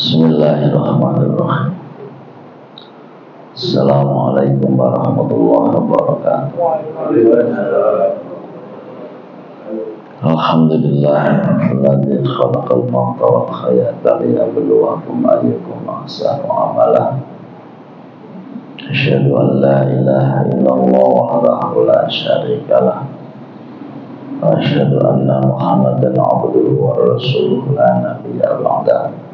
Bismillahirrahmanirrahim. Assalamualaikum warahmatullahi wabarakatuh. Alhamdulillah alladzi khalaqal mauta wal hayata liyabluwakum ayyukum ahsanu amala. Asyhadu an la ilaha illallah wahdahu la syarika lah. Asyhadu anna Muhammadan abduhu wa rasuluhu la nabiyya ba'dahu.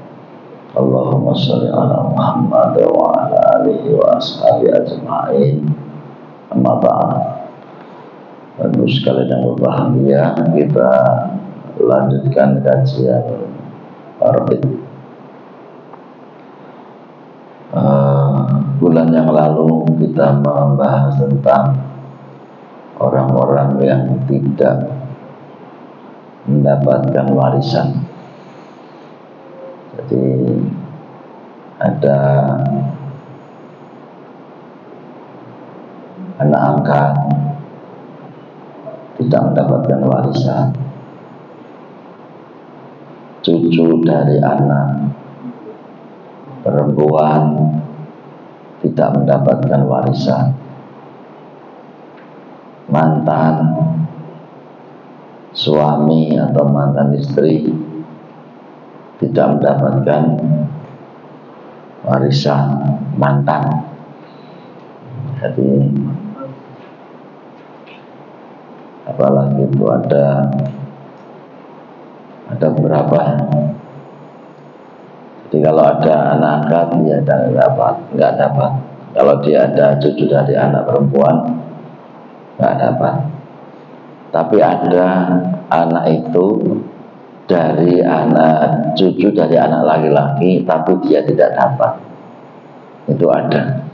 Allahumma sholli ala Muhammad wa ala alihi wa ashabi ajma'in. Amma ba'd. Bapak sekalian yang berbahagia, kita lanjutkan kajian Arabic. Bulan yang lalu kita membahas tentang orang-orang yang tidak mendapatkan warisan. Jadi ada anak angkat tidak mendapatkan warisan, cucu dari anak perempuan tidak mendapatkan warisan, mantan suami atau mantan istri tidak mendapatkan warisan mantan. Jadi apalagi itu ada beberapa. Jadi kalau ada anak angkat dia nggak dapat. Kalau dia ada cucu dari anak perempuan nggak dapat. Tapi ada anak itu dari anak cucu dari anak laki-laki tapi dia tidak dapat. Itu ada.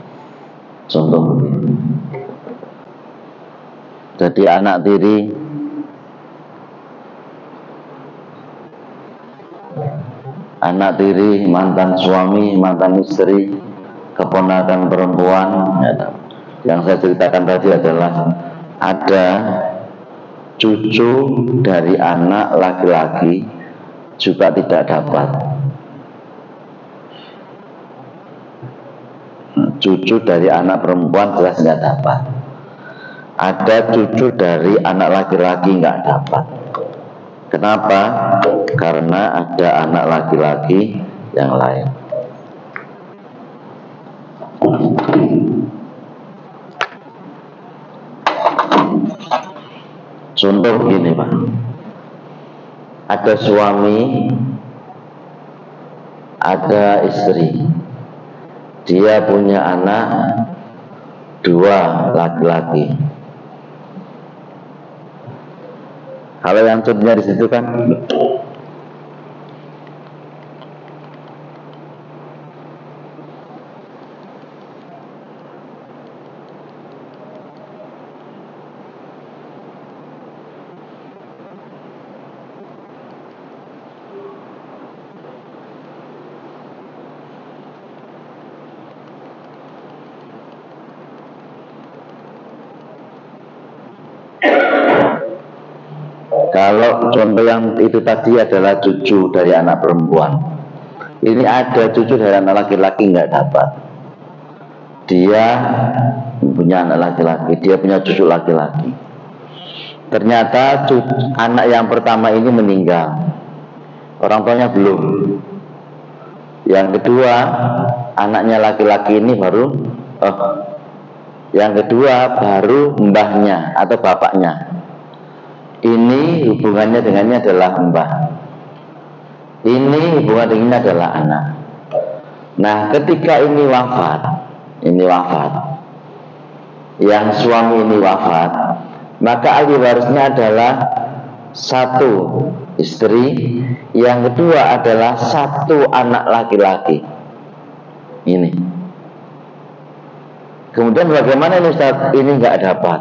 Contoh begini. Jadi anak tiri mantan suami, mantan istri, keponakan perempuan. Yang saya ceritakan tadi adalah ada cucu dari anak laki-laki juga tidak dapat. Cucu dari anak perempuan jelas nggak dapat. Ada cucu dari anak laki-laki nggak dapat. Kenapa? Karena ada anak laki-laki yang lain. Contoh begini Pak, ada suami, ada istri, dia punya anak 2 laki-laki. Kalau yang contohnya di situ kan kalau contoh yang itu tadi adalah cucu dari anak perempuan. Ini ada cucu dari anak laki-laki nggak dapat. Dia punya anak laki-laki, dia punya cucu laki-laki. Ternyata anak yang pertama ini meninggal, orang tuanya belum. Yang kedua anaknya laki-laki ini baru, yang kedua baru mbahnya atau bapaknya. Ini hubungannya dengannya adalah mbah. Ini hubungan dengannya adalah anak. Nah, ketika ini wafat, yang suami ini wafat, maka ahli warisnya adalah 1 istri, yang kedua adalah 1 anak laki-laki. Ini. Kemudian bagaimana ini Ustaz? Ini nggak dapat.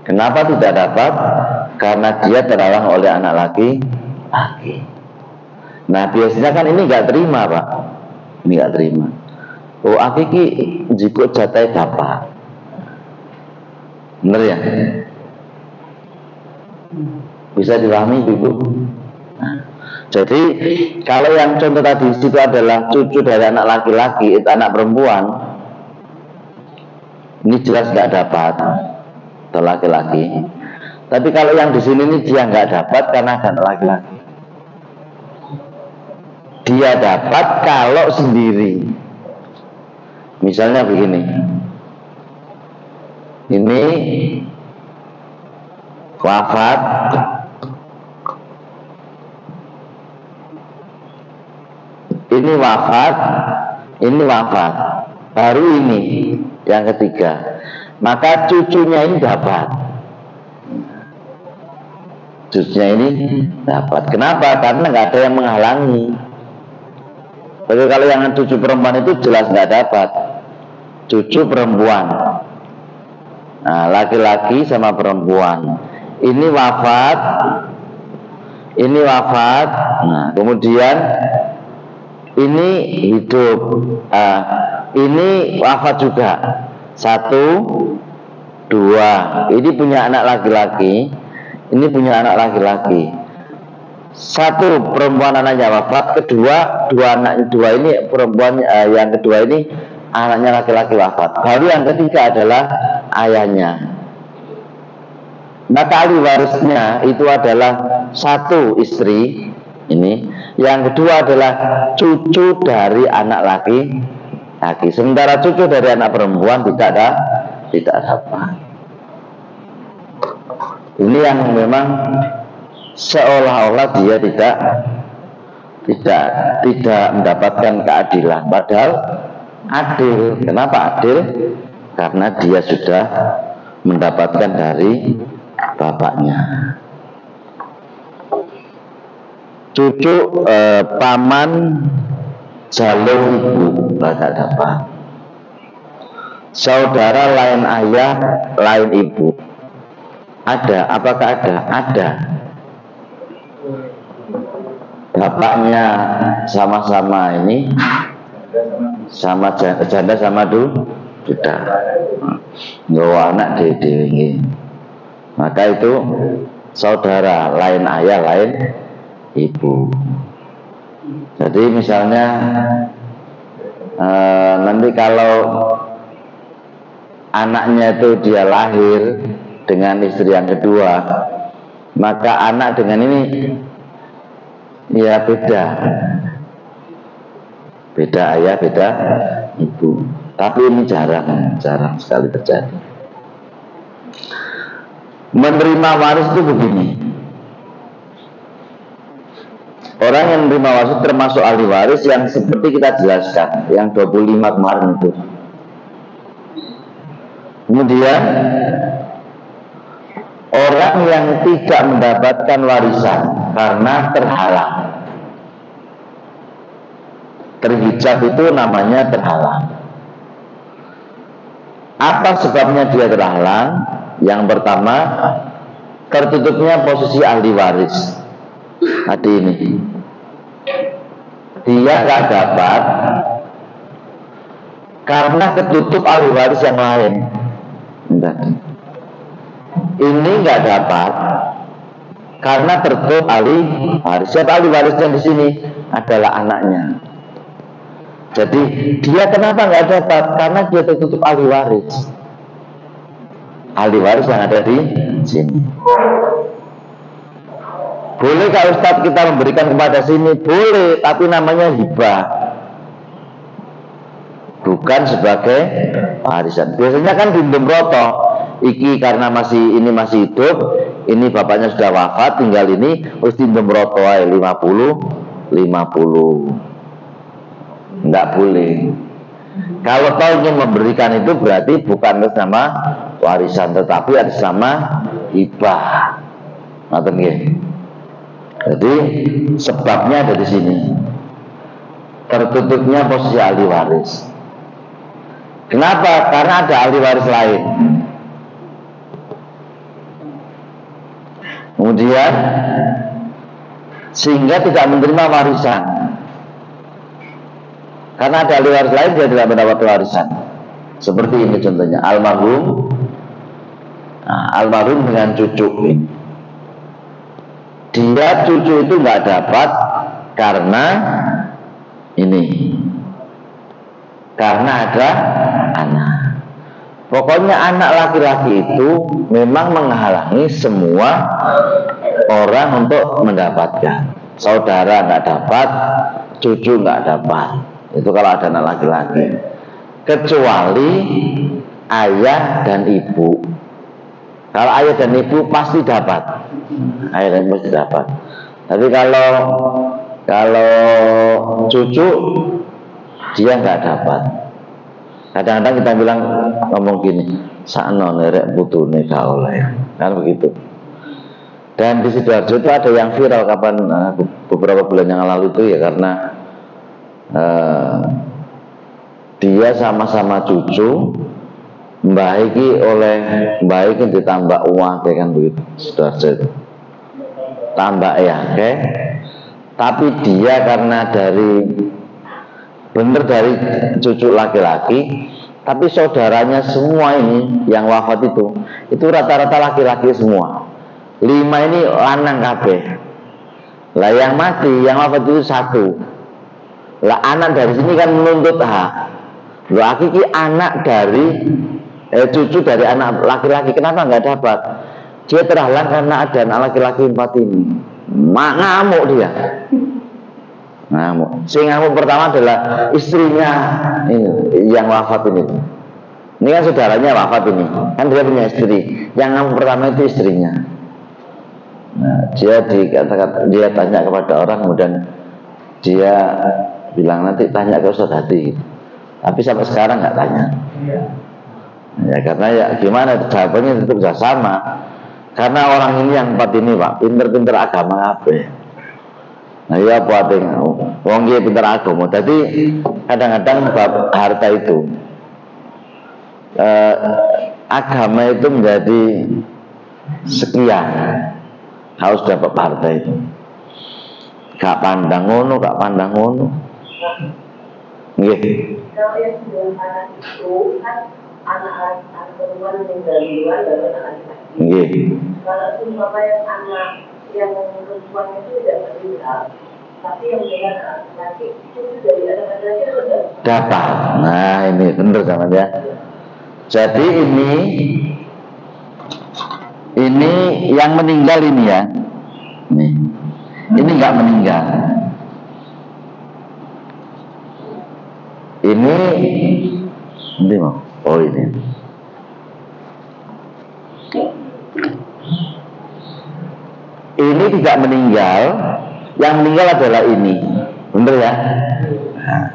Kenapa tidak dapat? Karena dia terhalang oleh anak laki-laki. Nah biasanya kan ini nggak terima Pak. Ini nggak terima. Oh aki ki jikut jatai bapak. Bener ya? Bisa dipahami Ibu? Nah, Jadi kalau yang contoh tadi itu adalah cucu dari anak laki-laki, itu anak perempuan, ini jelas nggak dapat atau laki-laki. Tapi kalau yang di sini ini dia nggak dapat karena ada anak laki-laki. Dia dapat kalau sendiri. Misalnya begini, ini wafat, ini wafat, baru ini yang ketiga, maka cucunya ini dapat. Cucunya ini dapat. Kenapa? Karena nggak ada yang menghalangi. Tapi kalau yang cucu perempuan itu jelas nggak dapat. Cucu perempuan. Nah, laki-laki sama perempuan. Ini wafat. Nah, kemudian ini hidup. Ini wafat juga. 1, 2. Ini punya anak laki-laki. Ini punya anak laki-laki. 1 perempuan anaknya wafat. Kedua ini perempuan, yang kedua ini anaknya laki-laki wafat. Baru yang ketiga adalah ayahnya. Maka ahli warisnya itu adalah 1 istri ini. Yang kedua adalah cucu dari anak laki-laki. Sementara cucu dari anak perempuan tidak dapat. Ini yang memang seolah-olah dia tidak mendapatkan keadilan, padahal adil. Kenapa adil? Karena dia sudah mendapatkan dari bapaknya. Cucu paman jalur ibu tidak dapat. Saudara lain ayah lain ibu ada. Apakah ada? Ada. Bapaknya sama-sama ini, sama janda sama duda, nggak anak dede ini. Maka itu saudara lain ayah lain ibu. Jadi misalnya nanti kalau anaknya itu dia lahir dengan istri yang kedua, maka anak dengan ini ya beda ayah beda ibu. Tapi ini jarang sekali terjadi. Menerima waris itu begini, orang yang menerima waris termasuk ahli waris yang seperti kita jelaskan, yang 25 kemarin itu. Kemudian orang yang tidak mendapatkan warisan karena terhalang. Terhijab itu namanya terhalang. Apa sebabnya dia terhalang? Yang pertama, tertutupnya posisi ahli waris. Tadi ini, dia nggak dapat karena ketutup ahli waris yang lain. Ini nggak dapat karena tertutup ahli waris. Siapa ahli warisnya di sini? Adalah anaknya. Jadi dia kenapa nggak dapat? Karena dia tertutup ahli waris. Ahli waris yang ada di sini. Boleh kalau Ustadz kita memberikan kepada sini? Boleh, tapi namanya hibah, bukan sebagai warisan. Biasanya kan dindem roto. Iki karena ini masih hidup, ini bapaknya sudah wafat, tinggal ini harus dindem roto 50. Enggak boleh. Kalau tahu ingin memberikan itu berarti bukan atas nama warisan, tetapi atas nama hibah. Jadi sebabnya ada di sini. Tertutupnya posisi ahli waris. Kenapa? Karena ada ahli waris lain. Kemudian sehingga tidak menerima warisan. Karena ada ahli waris lain, dia tidak mendapat warisan. Seperti ini contohnya, almarhum. Nah, almarhum dengan cucu ini. Dia cucu itu nggak dapat karena ini, karena ada anak. Pokoknya anak laki-laki itu memang menghalangi semua orang untuk mendapatkan. Saudara nggak dapat, cucu nggak dapat. Itu kalau ada anak laki-laki. Kecuali ayah dan ibu. Kalau ayah dan ibu pasti dapat. Ayah dan ibu pasti dapat. Tapi kalau cucu dia nggak dapat. Kadang-kadang kita bilang ngomong gini, sakno nerek putune gak oleh, kan begitu. Dan di Sidoarjo itu ada yang viral kapan beberapa bulan yang lalu itu ya, karena dia sama-sama cucu mbah iki ditambah uang kayak kan begitu. Sidoarjo itu tambah ya, oke. Tapi dia karena dari cucu laki-laki, tapi saudaranya semua ini yang wafat itu rata-rata laki-laki semua. 5 ini lanang kabeh. Lah yang mati, yang wafat itu 1. Lah anak dari sini kan menuntut hak. Lah iki anak dari cucu dari anak laki-laki, kenapa nggak dapat? Dia terhalang karena ada anak laki-laki 4 ini. Ngamuk dia. Ngamuk. Si ngamuk pertama adalah istrinya ini, yang wafat ini. Ini kan saudaranya wafat ini, kan dia punya istri. Yang ngamuk pertama itu istrinya. Nah, dia tanya kepada orang, kemudian dia bilang nanti tanya ke Ustaz Hadi. Tapi sampai sekarang nggak tanya. Ya karena ya gimana, jawabannya tetap sama. Karena orang ini yang 4 ini Pak, pinter-pinter agama apa? Nah ya buat wong dia pinter agama. Jadi kadang-kadang bab harta itu agama itu menjadi sekian harus dapat harta itu. Gak pandang ngono. Nggih. Kalau yang 9 anak itu kan anak perempuan yang dari luar dan anak laki-laki. Nggih. Kalau bapak yang anak yang perempuan itu tidak meninggal, tapi yang dengan anak laki itu dari anak laki sudah dapat. Nah ini benar sama ya. Jadi ini yang meninggal ini ya. Ini nggak meninggal. Ini mau. Oh ini. Ini tidak meninggal. Yang meninggal adalah ini. Benar ya? Nah,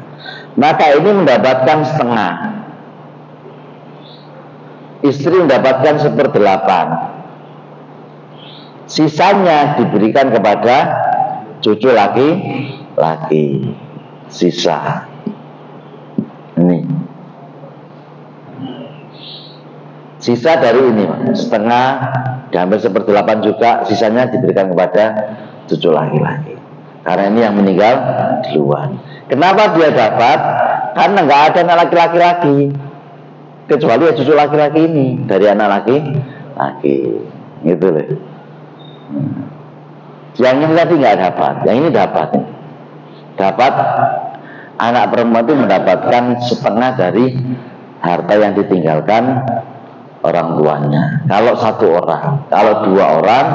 maka ini mendapatkan setengah. Istri mendapatkan 1/8. Sisanya diberikan kepada cucu laki-laki. Sisa. Ini. Sisa dari ini, setengah diambil 1/8 juga, sisanya diberikan kepada cucu laki-laki. Karena ini yang meninggal duluan. Kenapa dia dapat? Karena nggak ada anak laki-laki lagi, kecuali ya cucu laki-laki ini dari anak laki-laki, gitu loh. Yang ini tadi nggak dapat, yang ini dapat. Dapat anak perempuan itu mendapatkan setengah dari harta yang ditinggalkan orang tuanya. Kalau 1 orang, kalau 2 orang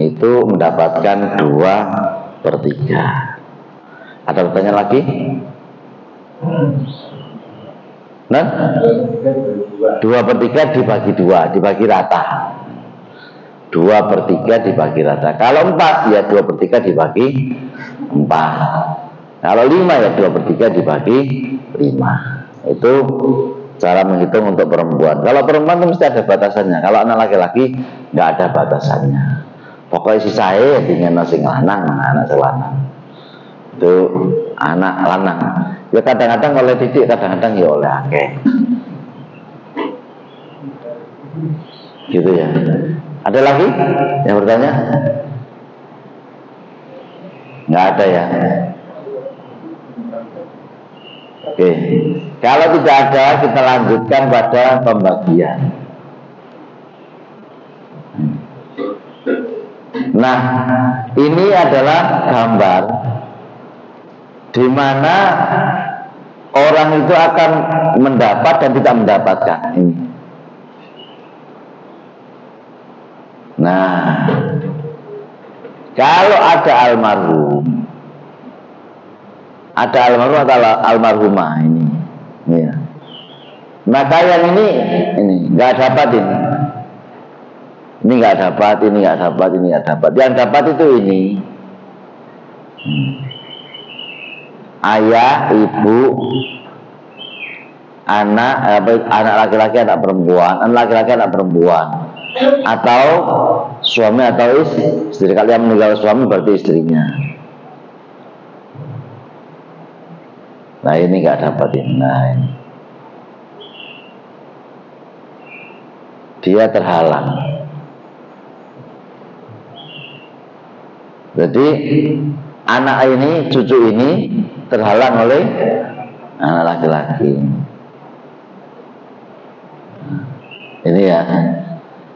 itu mendapatkan 2/3. Ada pertanyaan lagi? Nah, 2/3 dibagi 2, dibagi rata. 2/3 dibagi rata. Kalau 4 ya 2/3 dibagi 4. Kalau 5 ya 2/3 dibagi 5. Itu cara menghitung untuk perempuan. Kalau perempuan itu mesti ada batasannya. Kalau anak laki-laki nggak ada batasannya. Pokoknya si saya dengan nasi lanang, anak selanang. Itu anak lanang. Ya kadang-kadang oleh titik, kadang-kadang ya oleh akeh. Gitu ya. Ada lagi yang bertanya? Nggak ada ya. Oke. Kalau tidak ada, kita lanjutkan pada pembagian. Nah, ini adalah gambar di mana orang itu akan mendapat dan tidak mendapatkan ini. Nah, kalau ada almarhum atau almarhumah ini, ya. Maka yang ini nggak dapat ini nggak dapat, ini nggak dapat, ini nggak dapat. Yang dapat itu ini ayah, ibu, anak laki-laki, anak perempuan, atau suami atau istri. Kalau yang meninggal suami berarti istrinya. Nah ini nggak dapat ini. Nah ini. Dia terhalang. Jadi anak ini, cucu ini terhalang oleh anak laki-laki. Ini ya.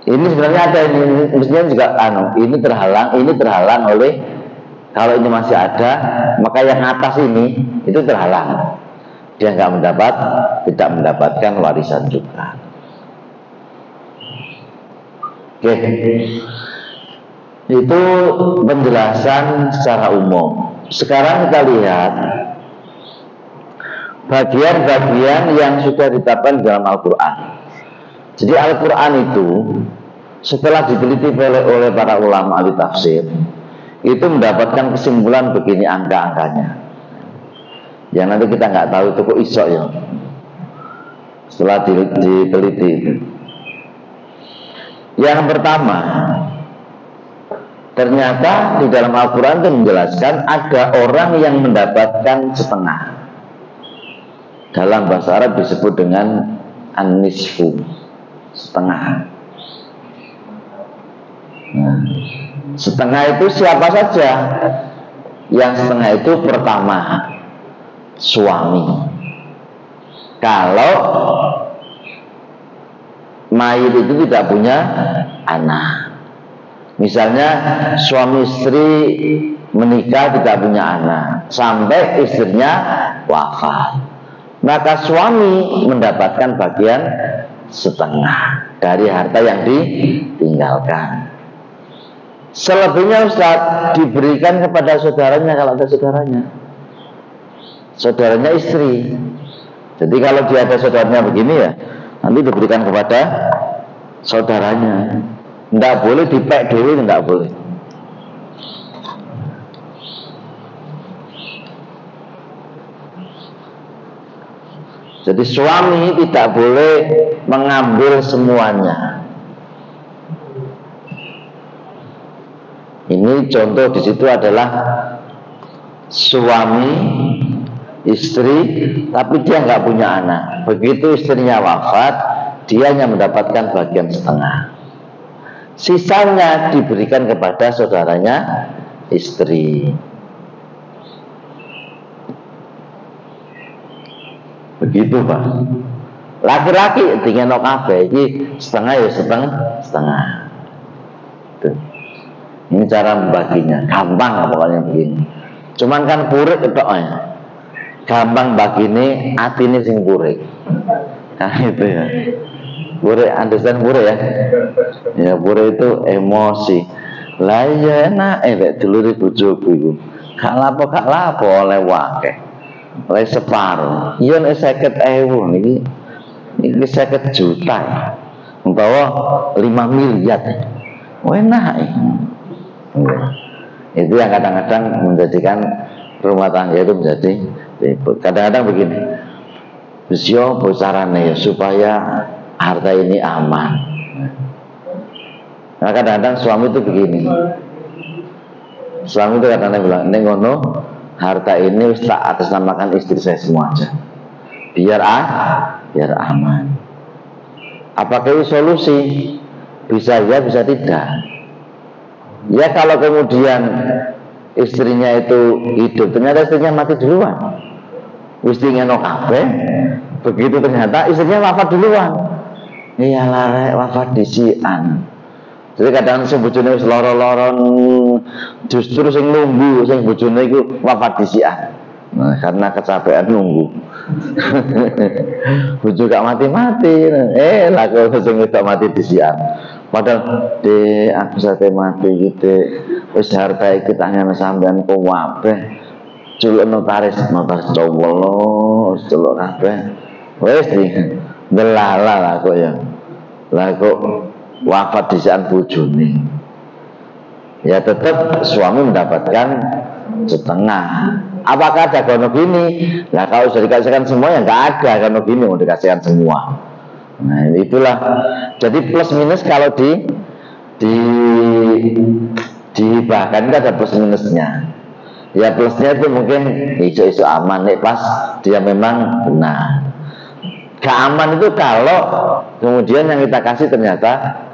Ini sebenarnya ada ini, mestinya juga ini terhalang oleh, kalau ini masih ada, maka yang atas ini itu terhalang. Dia tidak mendapatkan warisan juga. Oke. Itu penjelasan secara umum. Sekarang kita lihat bagian-bagian yang sudah ditetapkan dalam Al-Quran. Jadi Al-Quran itu setelah diteliti oleh para ulama ahli tafsir, itu mendapatkan kesimpulan begini angka-angkanya. Yang nanti kita nggak tahu itu kok iso ya. Setelah diteliti itu. Yang pertama, ternyata di dalam Al-Quran itu menjelaskan ada orang yang mendapatkan setengah. Dalam bahasa Arab disebut dengan an-nisfu, setengah. Nah, setengah itu siapa saja? Yang setengah itu pertama, suami. Kalau mayit itu tidak punya anak, misalnya suami istri menikah tidak punya anak sampai istrinya wafat, maka suami mendapatkan bagian setengah dari harta yang ditinggalkan. Selebihnya Ustaz diberikan kepada saudaranya kalau ada saudaranya istri. Jadi kalau dia ada saudaranya begini ya, nanti diberikan kepada saudaranya. Tidak boleh dipek dulu, tidak boleh. Jadi suami tidak boleh mengambil semuanya. Ini contoh di situ adalah suami istri, tapi dia nggak punya anak. Begitu istrinya wafat, dia hanya mendapatkan bagian setengah. Sisanya diberikan kepada saudaranya istri. Begitu Pak. Laki-laki dengan kabeh iki setengah ya setengah. Tuh. Ini cara membaginya, gampang pokoknya begini. Cuman kan purik ketoknya. Gampang bagine atine sing purik. Nah itu ya. Purik, understand purik ya? Ya purik itu emosi. Lah ya enak lek dulure bojoku iku. Gak lapo oleh wakeh. Oleh separuh. Iya nek 50.000 niki 50 juta. Umpawa 5 miliar. Enak. Itu yang kadang-kadang menjadikan rumah tangga itu menjadi ribut. Kadang-kadang begini, bisyo carane supaya harta ini aman. Nah kadang-kadang suami itu begini, suami itu kadang-kadang bilang, ini ngono harta ini tak atas namakan istri saya semua aja, biar aman. Apakah itu solusi? Bisa ya, bisa tidak. Ya kalau kemudian istrinya itu hidup, ternyata istrinya mati duluan, istrinya no kabeh, begitu ternyata istrinya wafat duluan, iya larek wafat disian. Jadi kadang sing bojone wis lara-lara, justru sing nunggu sing bojone iku wafat disian. Nah, karena kecapean nunggu. Bojo gak mati-mati. Lah kok sing wedok mati disian. Padahal aku sate mati gitu. Wis harta iki tangan sampean kok kabeh. Culuk notaris cowolo, culuk kabeh. Wis delala lah kok ya. Lah kok wafat disian bojone. Ya tetap suami mendapatkan setengah. Apakah ada kono gini? Nah kalau sudah dikasihkan semua ya nggak ada kono gini, mau dikasihkan semua. Nah itulah. Jadi plus minus kalau bahkan itu ada plus minusnya. Ya plusnya itu mungkin isu-isu aman nih pas dia memang benar. Gak aman itu kalau kemudian yang kita kasih ternyata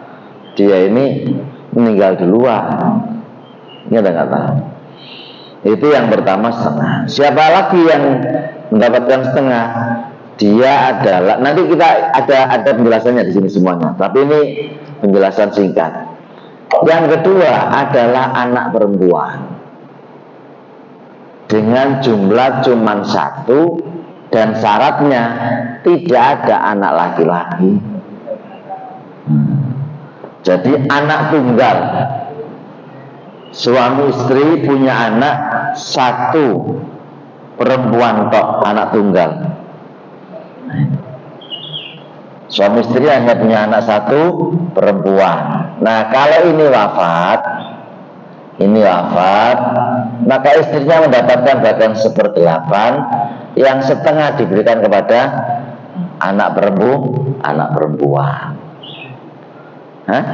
dia ini meninggal duluan. Ini ada nggak tahu. Itu yang pertama setengah. Siapa lagi yang mendapatkan setengah? Dia adalah, nanti kita ada penjelasannya di sini semuanya. Tapi ini penjelasan singkat. Yang kedua adalah anak perempuan dengan jumlah cuma 1 dan syaratnya tidak ada anak laki-laki. Jadi anak tunggal. Suami istri punya anak 1 perempuan tok, anak tunggal. Suami istri hanya punya anak 1 perempuan. Nah kalau ini wafat, maka istrinya mendapatkan bagian 1/8, yang setengah diberikan kepada anak perempuan. Hah?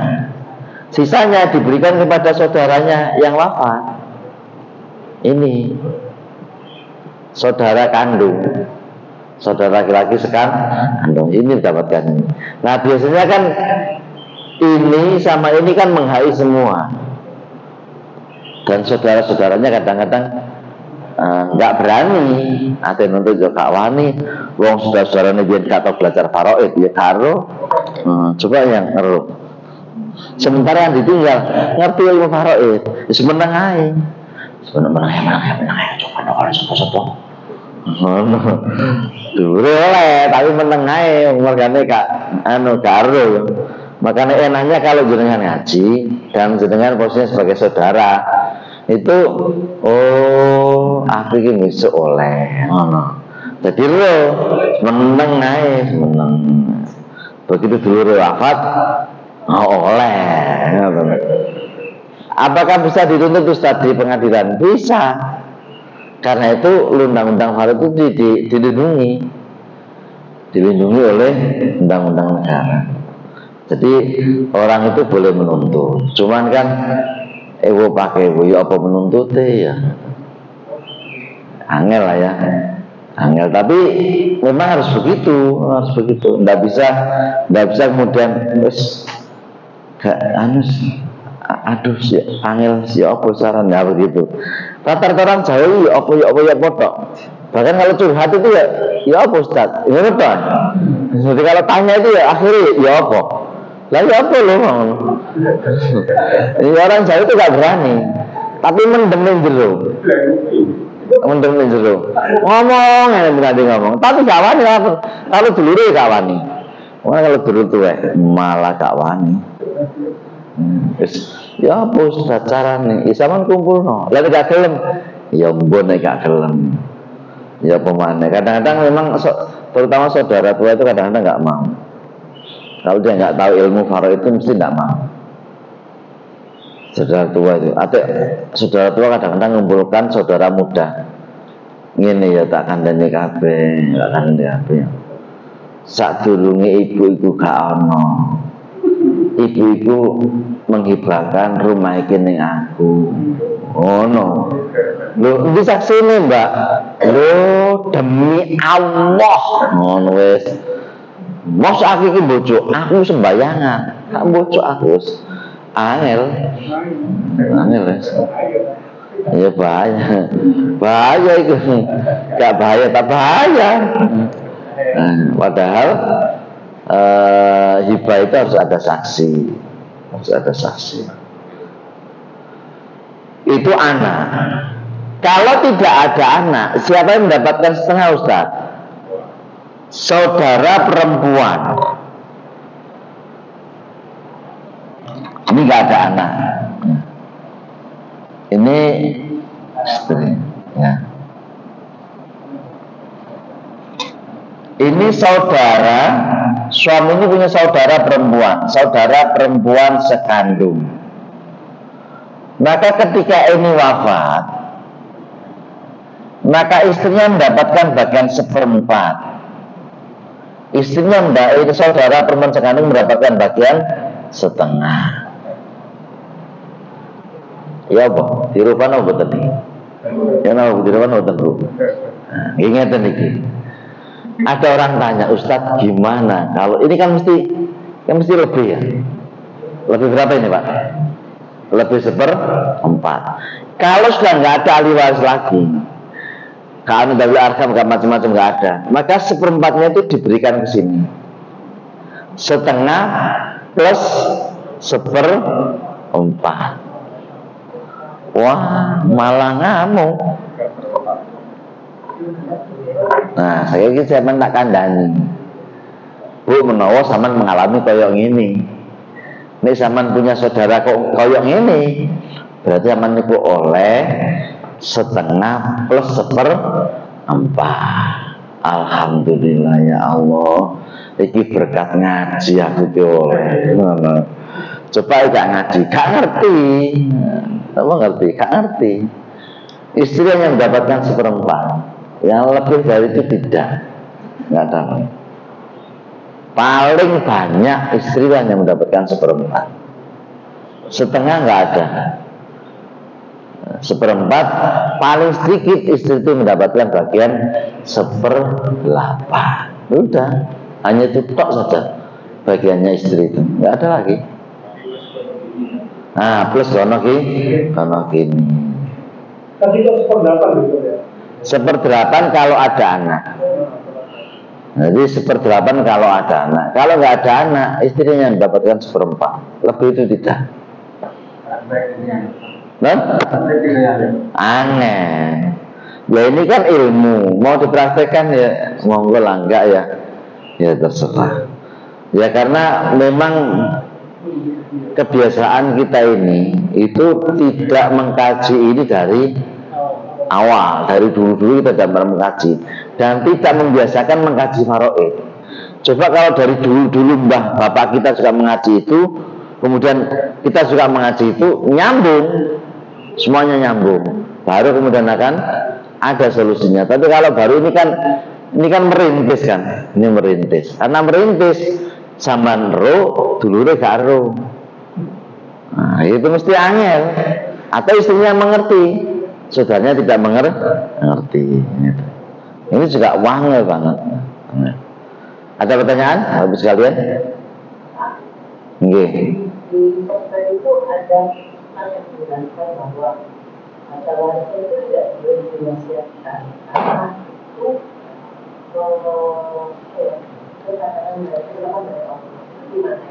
Sisanya diberikan kepada saudaranya yang wafat. Ini saudara kandung, saudara laki-laki sekandung, ini mendapatkan ini. Nah biasanya kan ini sama ini kan menghai semua, dan saudara-saudaranya kadang-kadang nggak berani. Ada nuntut juga wani, wong saudara-saudaranya biar kata belajar faraid ya karo, coba yang ngeruh. Sementara yang ditinggal ngerti ilmu faraid, semenang aja. Menang coba kalau sopo-sopo. Boleh, tapi menang aja. Makanya karo. Makanya enaknya kalau jenengan ngaji dan jenengan posisinya sebagai saudara itu, aku ini besok oleh. Jadi lo menang aja, menang. Begitu dulu wafat. Oleh. Apakah bisa dituntut Ustaz di pengadilan? Bisa. Karena itu undang-undang faraid itu dilindungi oleh undang-undang negara. Jadi orang itu boleh menuntut. Cuman kan pakai ya apa menuntut ya. Angel lah ya. Angel, tapi memang harus begitu. Nggak bisa kemudian aduh si angel si apa sarannya begitu. Rata-rata orang Jawa ya potok. Bahkan kalau curhat itu ya apa Ustaz? Ya betul. Jadi kalau tanya itu ya akhirnya ya apa? Lah ya apa loh? Ini orang Jawa itu gak berani. Tapi mendemin jero. Ngomong ngomong. Tapi gak wani kalau dulure gak wani. Kalau dulu tuh malah gak wani. Ya apa Ustaz carane? Isaman kumpulno. Lah gak gelem. Ya mbon gak gelem. Ya pemane. Kadang-kadang memang terutama saudara tua itu kadang-kadang nggak mau. Kalau dia nggak tahu ilmu faraid itu mesti nggak mau. Saudara tua itu. Saudara tua kadang-kadang mengumpulkan saudara muda. Ngene ya tak kandhani kabeh, tak kandhani kabeh. Sadurunge ibu gak ono. Ibu itu menghibahkan rumah iki ning aku. No. Lho, iki saksine, Mbak. Lho, demi Allah. Ngono wis. Mos aku iki bojo, aku sembayangan. Tak bojo aku wis. Angel wis. Ya bahaya itu. Gak bahaya, tak bahaya. Padahal hibah itu harus ada saksi. Itu anak. Kalau tidak ada anak, siapa yang mendapatkan setengah, Ustaz? Saudara perempuan. Ini nggak ada anak. Ini istri, ya. Ini saudara, suami ini punya saudara perempuan sekandung. Maka ketika ini wafat, maka istrinya mendapatkan bagian 1/4. Istrinya itu saudara perempuan sekandung mendapatkan bagian 1/2. Ya apa? Dirupan apa tadi? Ya apa dirupan apa tadi? Nah, ingatan iki. Ada orang tanya, Ustadz gimana? Kalau ini kan mesti lebih ya. Lebih berapa ini Pak? Lebih 1/4. Kalau sudah nggak ada ahli waris lagi, kalau dari arkam nggak macam-macam nggak ada, maka 1/4-nya itu diberikan ke sini. 1/2 plus 1/4. Wah, malah ngamuk. Nah, saya ini zaman tak kandani. Bu, menawa sampean mengalami koyok ini. Nek sampean punya saudara kok koyok ini, berarti sampean niku oleh 1/2 plus 1/4. Alhamdulillah ya Allah. Iki berkat ngaji aku ki oleh. Coba gak ngaji, gak ngerti. Apa ngerti? Gak ngerti. Istri yang mendapatkan 1/4. Yang lebih dari itu tidak. Nggak tahu. Paling banyak istri yang mendapatkan 1/4. 1/2 nggak ada. 1/4 paling sedikit istri itu mendapatkan bagian 1/8. Udah, hanya itu tok saja bagiannya istri itu. Nggak ada lagi. Nah, plus kono gini. Tadi itu 1/8 gitu ya. 1/8 kalau ada anak. Jadi 1/8 kalau ada anak. Kalau nggak ada anak, istrinya mendapatkan 1/4. Lebih itu tidak. Nah? Aneh. Ya ini kan ilmu. Mau dipraktekkan ya monggo lah, enggak ya. Ya terserah. Ya karena memang kebiasaan kita ini itu tidak mengkaji ini dari awal, dari dulu-dulu kita tidak pernah mengkaji dan tidak membiasakan mengkaji faraid. Coba kalau dari dulu-dulu mbah bapak kita suka mengaji itu, kemudian kita suka mengaji itu, nyambung, semuanya nyambung, baru kemudian akan ada solusinya. Tapi kalau baru ini kan merintis kan, ini merintis. Karena merintis sampean ro, dulure gak ro. Nah, itu mesti angel. Atau istrinya mengerti, saudaranya tidak mengerti. Ini juga wangel banget. Ada pertanyaan, habis sekalian? Nggih. Di software itu ada yang menjelaskan bahwa harta waris itu tidak boleh diwasiatkan karena itu kekayaan dari Allah. Gimana?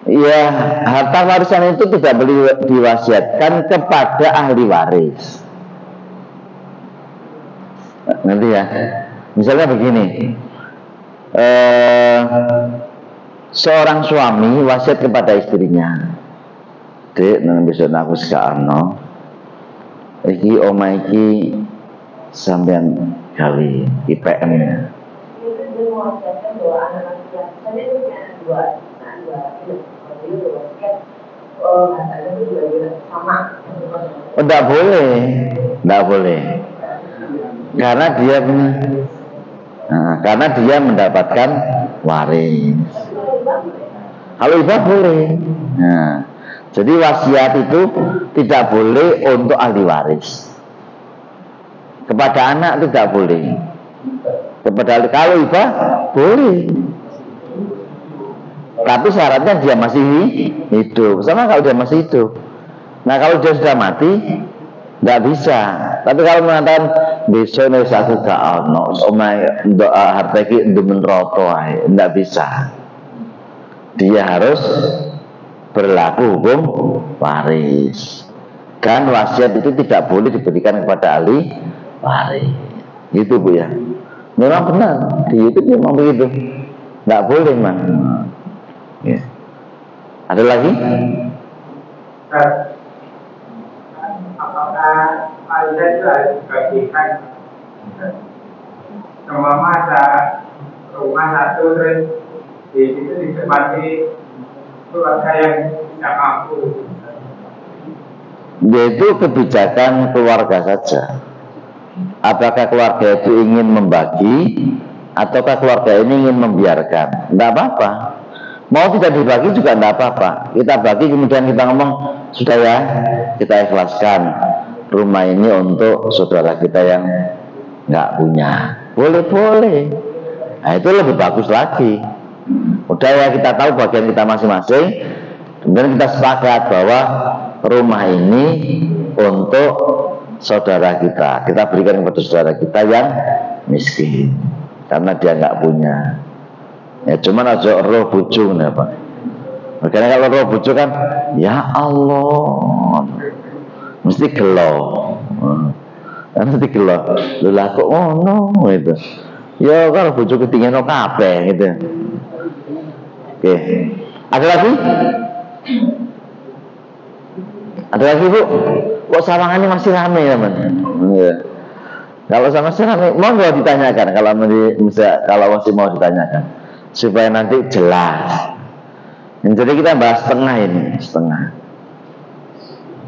Iya, harta warisan itu tidak boleh diwasiatkan kepada ahli waris. Nanti ya, misalnya begini, seorang suami wasiat kepada istrinya, Dek, nang besok aku sekarang, iki oma iki sampean gawe IPM nya. Itu dia mewasiatkan bahwa anak laki-laki saya itu punya dua Tidak boleh, karena dia mendapatkan waris. Kalau hibah boleh. Nah, jadi wasiat itu tidak boleh untuk ahli waris. Kepada anak tidak boleh. Kalau hibah boleh. Tapi syaratnya dia masih hidup. Sama kalau dia masih hidup. Nah kalau dia sudah mati, nggak bisa. Tapi kalau mengatakan besok nih aku gak ono, harta ini demen roto, nggak bisa. Dia harus berlaku hukum waris. Dan wasiat itu tidak boleh diberikan kepada ahli waris. Gitu Bu ya. Memang benar di YouTube memang begitu. Nggak boleh man. Ya. Ada lagi? Apakah warisan itu harus dibagikan? Semua masa rumah satu terus di situ ditempati keluarga yang tidak mampu. Yaitu kebijakan keluarga saja. Apakah keluarga itu ingin membagi ataukah keluarga ini ingin membiarkan? Tidak apa-apa. Mau tidak dibagi juga tidak apa-apa. Kita bagi kemudian kita ngomong, sudah ya, kita ikhlaskan rumah ini untuk saudara kita yang nggak punya. Boleh-boleh. Nah itu lebih bagus lagi. Udah ya, kita tahu bagian kita masing-masing. Kemudian kita sepakat bahwa rumah ini untuk saudara kita. Kita berikan kepada saudara kita yang miskin karena dia nggak punya. Ya cuman aja roh bojo nih Pak. Makanya kalau roh bojo kan, ya Allah, mesti gelo. Mesti gelo. Lho lah kok ngono gitu. Ya kalau bojo ketinggian kabeh gitu. Oke. Ada lagi? Ada lagi Bu? Kok sawangan ini masih ramai ya Man? Ya. Kalau sama masih ramai, mau nggak ditanyakan? Kalau masih mau ditanyakan, supaya nanti jelas. Jadi kita bahas setengah ini, setengah.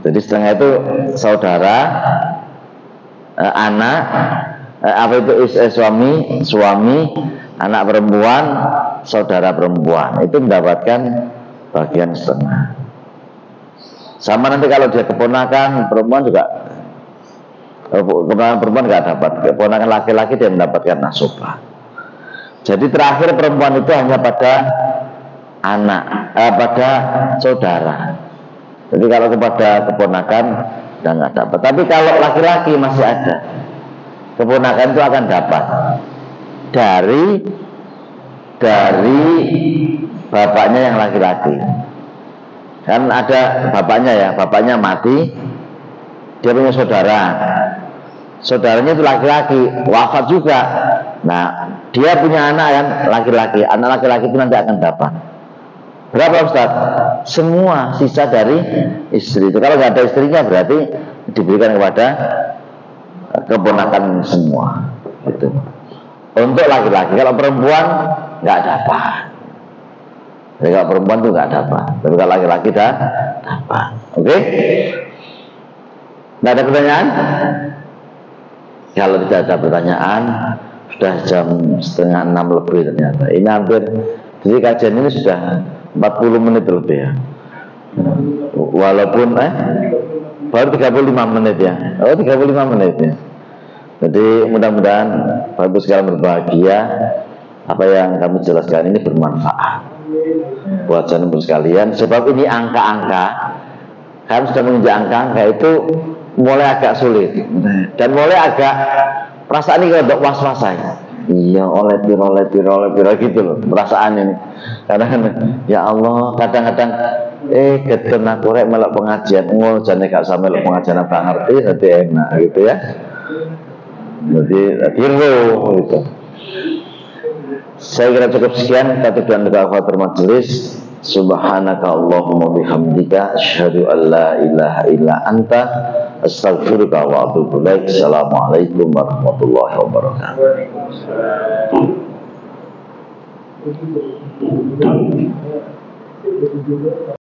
Jadi setengah itu saudara, anak, apa itu suami, anak perempuan, saudara perempuan itu mendapatkan bagian setengah. Sama nanti kalau dia keponakan perempuan juga, keponakan perempuan nggak dapat, keponakan laki-laki dia mendapatkan nasabah. Jadi terakhir perempuan itu hanya pada anak, pada saudara. Jadi kalau kepada keponakan udah nggak dapat. Tapi kalau laki-laki masih ada, keponakan itu akan dapat dari bapaknya yang laki-laki. Kan ada bapaknya ya, bapaknya mati, dia punya saudara. Saudaranya itu laki-laki, wafat juga. Nah, dia punya anak yang laki-laki. Anak laki-laki itu nanti akan dapat berapa Ustaz? Semua sisa dari istri itu. Kalau nggak ada istrinya berarti diberikan kepada keponakan semua. Gitu. Untuk laki-laki. Kalau perempuan nggak dapat. Jadi kalau perempuan itu nggak dapat. Tapi kalau laki-laki dah dapat. Oke? Nggak ada pertanyaan? Kalau tidak ada pertanyaan, sudah jam 5:30 lebih ternyata. Ini hampir, jadi kajian ini sudah 40 menit lebih ya. Walaupun baru 35 menit ya. Oh 35 menit ya. Jadi mudah-mudahan Bapak sekalian berbahagia. Apa yang kami jelaskan ini bermanfaat buat jenengan sekalian. Sebab ini angka-angka, kami sudah menginjak angka-angka itu mulai agak sulit dan mulai agak perasaan ini untuk was-wasan. Iya oleh piro gitu loh perasaan ini. Karena ya Allah kadang-kadang ketemu aku rek melok pengajian jane gak sampe melok pengajian apa ngerti nanti enak gitu ya. Jadi tiru gitu. Saya kira cukup sekian kata dan kafatul majelis. Subhanaka Allahumma bihamdika asyhadu an la ilaha illa anta astaghfiruka wa atubu ilaik. Assalamualaikum warahmatullahi wabarakatuh.